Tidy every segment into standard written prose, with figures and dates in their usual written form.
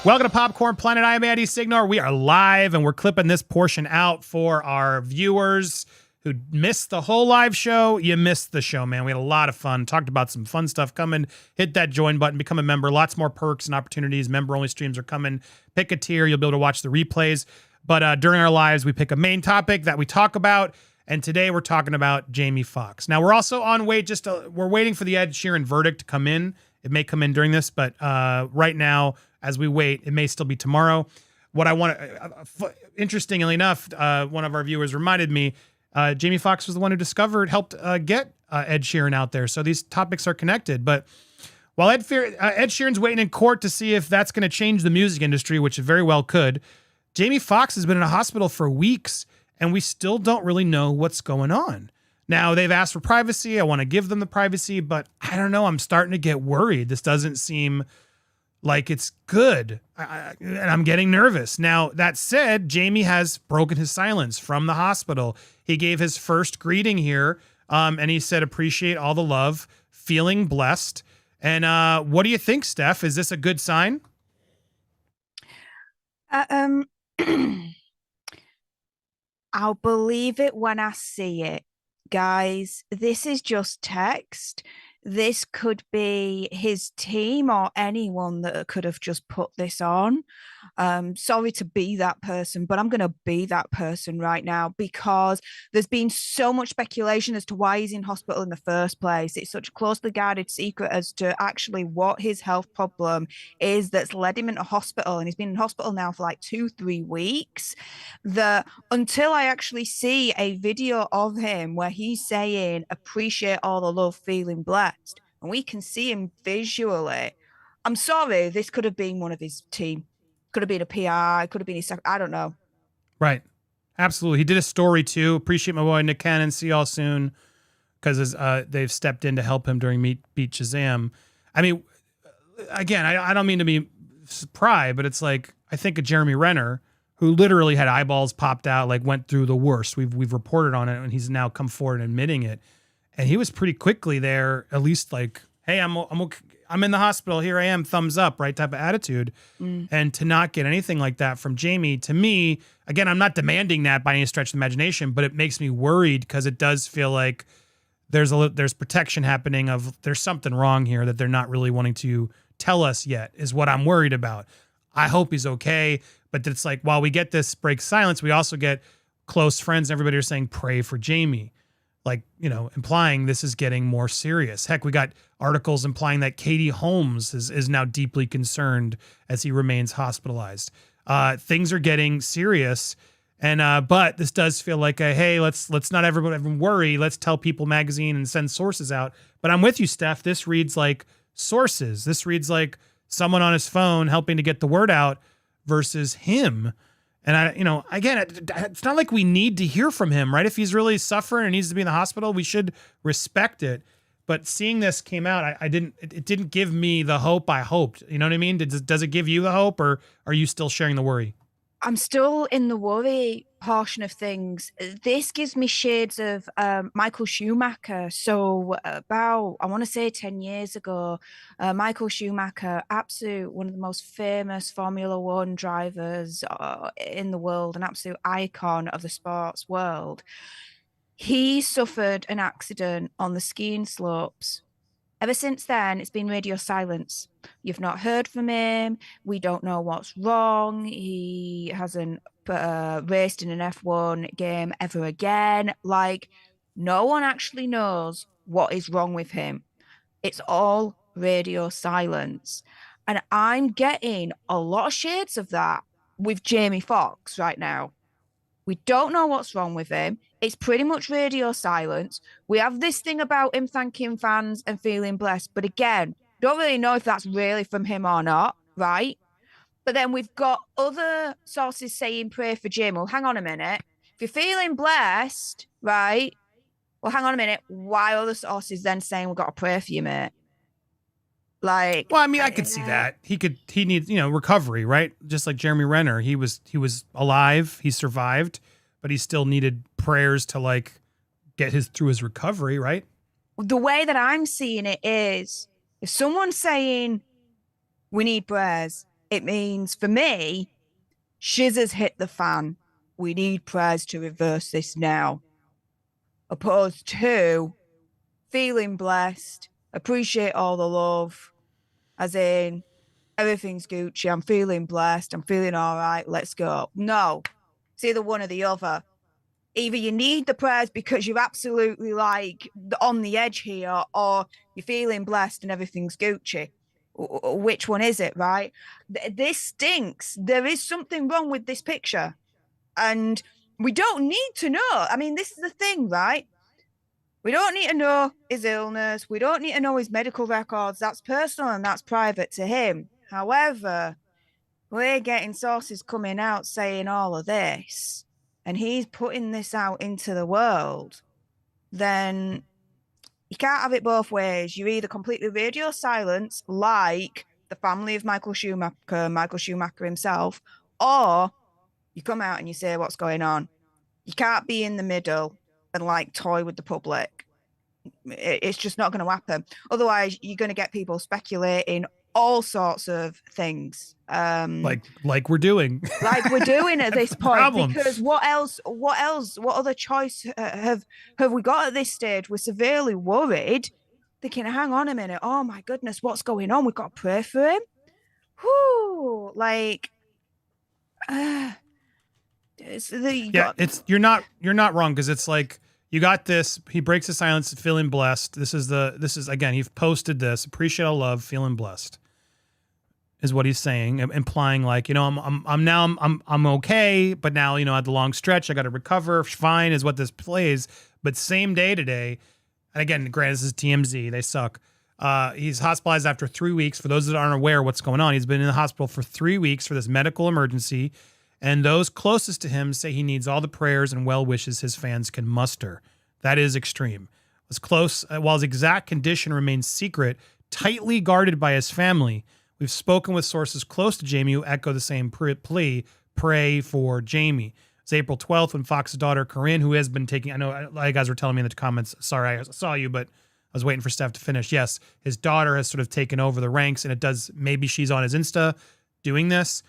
Welcome to Popcorn Planet. I am Andy Signor. We are live, and we're clipping this portion out for our viewers who missed the whole live show. You missed the show, man. We had a lot of fun. Talked about some fun stuff coming. Hit that join button. Become a member. Lots more perks and opportunities. Member-only streams are coming. Pick a tier. You'll be able to watch the replays. But during our lives, we pick a main topic that we talk about. And today we're talking about Jamie Foxx. Now, we're also on wait. We're waiting for the Ed Sheeran verdict to come in. It may come in during this, but right now, as we wait, it may still be tomorrow. What I want to, interestingly enough, one of our viewers reminded me, Jamie Foxx was the one who helped get Ed Sheeran out there. So these topics are connected. But while Ed Sheeran's waiting in court to see if that's going to change the music industry, which it very well could, Jamie Foxx has been in a hospital for weeks, and we still don't really know what's going on. Now, they've asked for privacy. I want to give them the privacy, but I don't know. I'm starting to get worried. This doesn't seem like it's good, and I'm getting nervous. Now, that said, Jamie has broken his silence from the hospital. He gave his first greeting here, and he said, appreciate all the love, feeling blessed. And what do you think, Steph? Is this a good sign? I'll believe it when I see it. Guys, this is just text. This could be his team or anyone that could have just put this on. Sorry to be that person, but I'm going to be that person right now because there's been so much speculation as to why he's in hospital in the first place. It's such a closely guarded secret as to actually what his health problem is that's led him into hospital. And he's been in hospital now for like 2-3 weeks. That until I actually see a video of him where he's saying, appreciate all the love, feeling blessed, and we can see him visually. I'm sorry, this could have been one of his team. Could have been a PR, could have been his, I don't know. Right. Absolutely. He did a story too. Appreciate my boy Nick Cannon. See y'all soon. Because they've stepped in to help him during Beat Shazam. I mean, again, I don't mean to be surprised, but it's like, I think of Jeremy Renner, who literally had eyeballs popped out, like went through the worst. We've reported on it, and he's now come forward admitting it. And he was pretty quickly there, at least like, hey, I'm in the hospital. Here I am, thumbs up, right type of attitude. And to not get anything like that from Jamie, to me, again, I'm not demanding that by any stretch of the imagination, but it makes me worried because it does feel like there's protection happening of there's something wrong here that they're not really wanting to tell us yet is what I'm worried about. I hope he's okay, but it's like while we get this break silence, we also get close friends and everybody are saying pray for Jamie. Like, you know, implying this is getting more serious. Heck, we got articles implying that Katie Holmes is now deeply concerned as he remains hospitalized. Things are getting serious. And but this does feel like a, hey, let's not everyone worry. Let's tell People magazine and send sources out. But I'm with you, Steph. This reads like sources. This reads like someone on his phone helping to get the word out versus him. And again, it's not like we need to hear from him, right? If he's really suffering and needs to be in the hospital, we should respect it. But seeing this came out, it didn't give me the hope I hoped. You know what I mean? Does it give you the hope, or are you still sharing the worry? I'm still in the worry portion of things. This gives me shades of Michael Schumacher. So about, I want to say 10 years ago, Michael Schumacher, one of the most famous Formula One drivers in the world, an absolute icon of the sports world. He suffered an accident on the skiing slopes. Ever since then, it's been radio silence. You've not heard from him. We don't know what's wrong. He hasn't raced in an F1 game ever again. Like, no one actually knows what is wrong with him. It's all radio silence. And I'm getting a lot of shades of that with Jamie Foxx right now. We don't know what's wrong with him. It's pretty much radio silence. We have this thing about him thanking fans and feeling blessed. But again, don't really know if that's really from him or not, right? But then we've got other sources saying pray for Jim. Well, hang on a minute. If you're feeling blessed, right? Well, hang on a minute. Why are other sources then saying we've got to pray for you, mate? Like, well, I mean, I could see that. He needs, recovery, right? Just like Jeremy Renner. He was alive, he survived, but he still needed prayers to like get through his recovery, right? The way that I'm seeing it is if someone's saying we need prayers, It means, for me, shiz has hit the fan. We need prayers to reverse this now. Opposed to feeling blessed, appreciate all the love, as in everything's Gucci, I'm feeling blessed, I'm feeling all right, let's go. No, it's either one or the other. Either you need the prayers because you're absolutely like on the edge here, or you're feeling blessed and everything's Gucci. Which one is it, right? This stinks. There is something wrong with this picture. And we don't need to know. I mean, this is the thing, right? We don't need to know his illness. We don't need to know his medical records. That's personal and that's private to him. However, we're getting sources coming out saying all of this, and he's putting this out into the world, then you can't have it both ways. You either completely radio silence, like the family of Michael Schumacher himself, or you come out and you say what's going on. You can't be in the middle and like toy with the public. It's just not going to happen. Otherwise, you're going to get people speculating all sorts of things. Like we're doing. Like we're doing at this point. Problem. Because what other choice have we got at this stage? We're severely worried, thinking, hang on a minute, oh my goodness, what's going on? We've got to pray for him. Whoo, like you're not wrong, because it's like you got this. He breaks the silence, feeling blessed. This is again, he posted this. Appreciate all love, feeling blessed, is what he's saying, implying like, you know, I'm okay, but now, you know, at the long stretch, I got to recover. Fine is what this plays. But same day today, and again, granted, this is TMZ. They suck. He's hospitalized after 3 weeks. For those that aren't aware what's going on, he's been in the hospital for 3 weeks for this medical emergency. And those closest to him say he needs all the prayers and well wishes his fans can muster. That is extreme. As close, while his exact condition remains secret, tightly guarded by his family. We've spoken with sources close to Jamie who echo the same plea, pray for Jamie. It's April 12th when Fox's daughter, Corinne, who has been taking, I know a lot of guys were telling me in the comments, sorry, I saw you, but I was waiting for Steph to finish. Yes, his daughter has sort of taken over the ranks, and it does, maybe she's on his Insta doing this.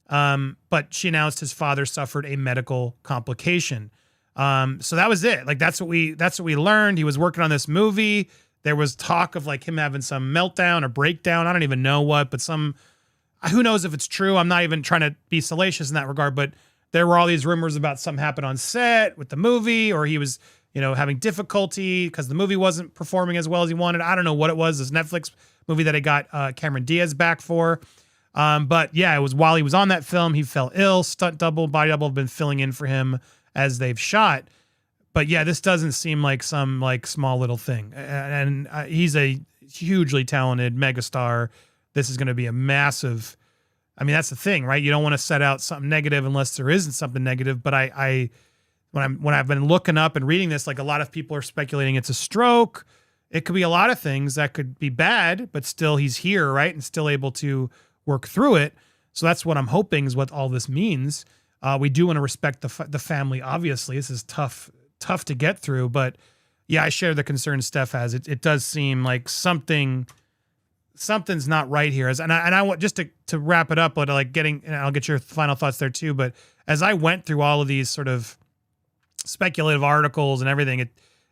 But she announced his father suffered a medical complication. So that was it. Like, that's what we learned. He was working on this movie. There was talk of like him having some meltdown or breakdown. I don't even know what, but who knows if it's true. I'm not even trying to be salacious in that regard, but there were all these rumors about something happened on set with the movie, or he was, you know, having difficulty because the movie wasn't performing as well as he wanted. I don't know what it was. This Netflix movie that he got Cameron Diaz back for. But yeah, it was while he was on that film, he fell ill. Stunt double, body double have been filling in for him as they've shot. But yeah, this doesn't seem like some like small little thing. And he's a hugely talented megastar. This is going to be a massive. I mean, that's the thing, right? You don't want to set out something negative unless there isn't something negative. But when I've been looking up and reading this, like a lot of people are speculating it's a stroke. It could be a lot of things that could be bad, but still he's here, right? And still able to work through it. So that's what I'm hoping is what all this means. We do want to respect the family. Obviously, this is tough to get through, but yeah, I share the concern Steph has. It does seem like something's not right here. And I want just to wrap it up, but like getting, and I'll get your final thoughts there too. But as I went through all of these sort of speculative articles and everything,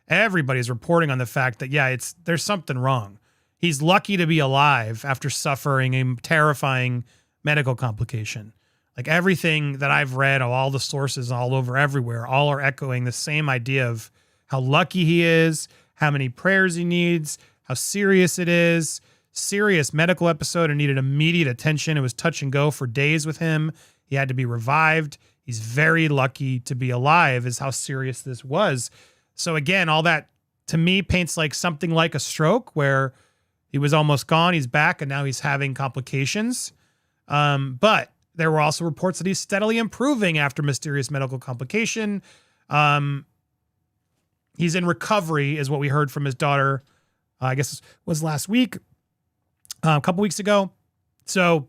everybody's reporting on the fact that there's something wrong. He's lucky to be alive after suffering a terrifying medical complication. Like everything that I've read, all the sources all over everywhere, all are echoing the same idea of how lucky he is, how many prayers he needs, how serious it is. Serious medical episode and needed immediate attention. It was touch and go for days with him. He had to be revived. He's very lucky to be alive is how serious this was. So again, all that to me paints like something like a stroke where he was almost gone. He's back and now he's having complications. But there were also reports that he's steadily improving after mysterious medical complication. He's in recovery is what we heard from his daughter. I guess it was last week, a couple weeks ago. So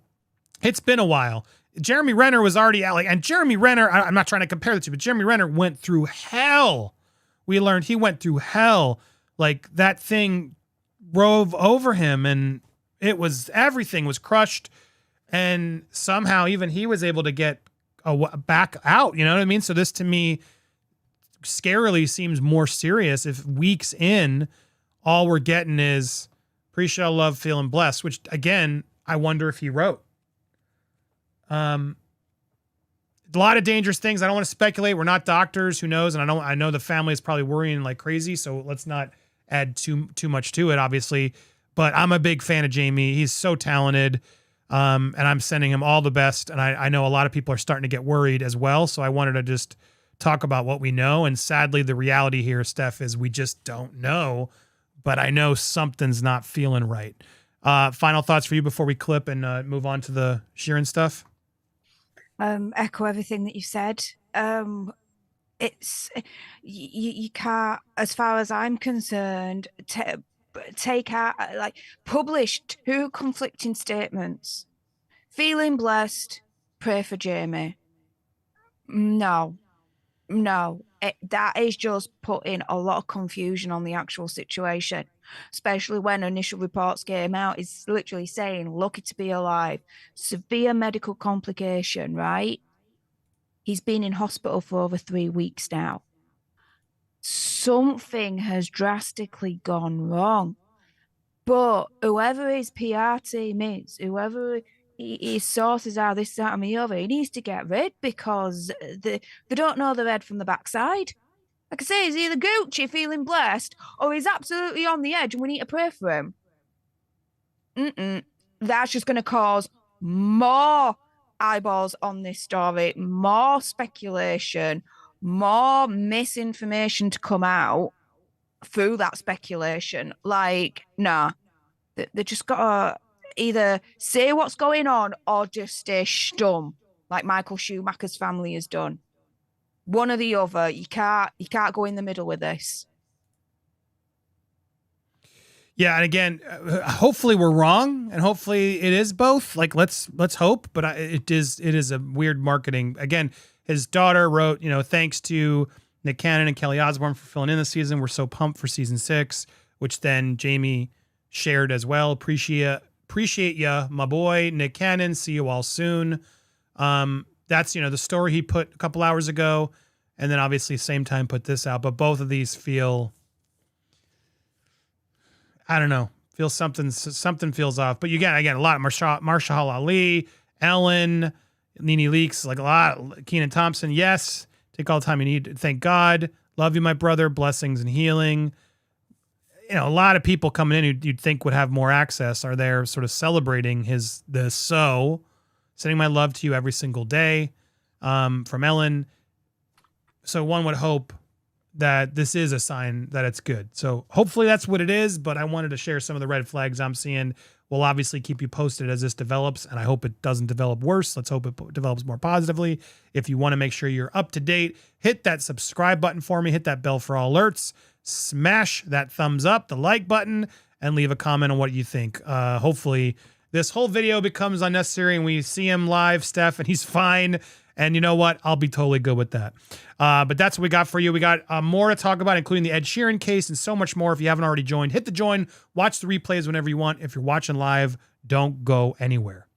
it's been a while. Jeremy Renner was already out. And Jeremy Renner, I'm not trying to compare the two, but Jeremy Renner went through hell. We learned he went through hell. Like that thing rove over him and everything was crushed. And somehow even he was able to get back out. You know what I mean? So this to me scarily seems more serious if weeks in, all we're getting is appreciate all love, feeling blessed, which again, I wonder if he wrote. A lot of dangerous things. I don't want to speculate. We're not doctors. Who knows? And I know the family is probably worrying like crazy. So let's not add too much to it, obviously. But I'm a big fan of Jamie. He's so talented. And I'm sending him all the best. And I know a lot of people are starting to get worried as well. So I wanted to just talk about what we know. And sadly, the reality here, Steph, is we just don't know. But I know something's not feeling right. Final thoughts for you before we clip and move on to the Sheeran stuff? Echo everything that you said. It's you can't, as far as I'm concerned, take out, like, publish two conflicting statements. Feeling blessed, pray for Jamie. No, that is just putting a lot of confusion on the actual situation, especially when initial reports came out. It's literally saying lucky to be alive, severe medical complication, right? He's been in hospital for over 3 weeks now. Something has drastically gone wrong. But whoever his PR team is, whoever his sources are, this, that, and the other, he needs to get rid, because they don't know the red from the backside. Like I say, he's either Gucci feeling blessed, or he's absolutely on the edge and we need to pray for him. That's just going to cause more eyeballs on this story, more speculation, more misinformation to come out through that speculation. Like, nah, they just got to either say what's going on or just stay stum, like Michael Schumacher's family has done. One or the other. You can't go in the middle with this. Yeah, and again, hopefully we're wrong, and hopefully it is both. Like, let's hope, but it is a weird marketing. Again, his daughter wrote, thanks to Nick Cannon and Kelly Osbourne for filling in this season. We're so pumped for season 6, which then Jamie shared as well. Appreciate ya, my boy, Nick Cannon. See you all soon. That's, the story he put a couple hours ago, and then obviously same time put this out. But both of these feel, I don't know, something feels off. But again, a lot of Marshall Ali, Ellen, Nene Leakes, like a lot. Kenan Thompson, yes. Take all the time you need. Thank God. Love you, my brother. Blessings and healing. A lot of people coming in who you'd think would have more access are there sort of celebrating sending my love to you every single day, from Ellen. So one would hope that this is a sign that it's good. So hopefully that's what it is, but I wanted to share some of the red flags I'm seeing. We'll obviously keep you posted as this develops, and I hope it doesn't develop worse. Let's hope it develops more positively. If you want to make sure you're up to date, hit that subscribe button for me, hit that bell for all alerts, smash that thumbs up, the like button, and leave a comment on what you think. Hopefully this whole video becomes unnecessary and we see him live, Steph, and he's fine. And you know what? I'll be totally good with that. But that's what we got for you. We got more to talk about, including the Ed Sheeran case and so much more. If you haven't already joined, hit the join. Watch the replays whenever you want. If you're watching live, don't go anywhere.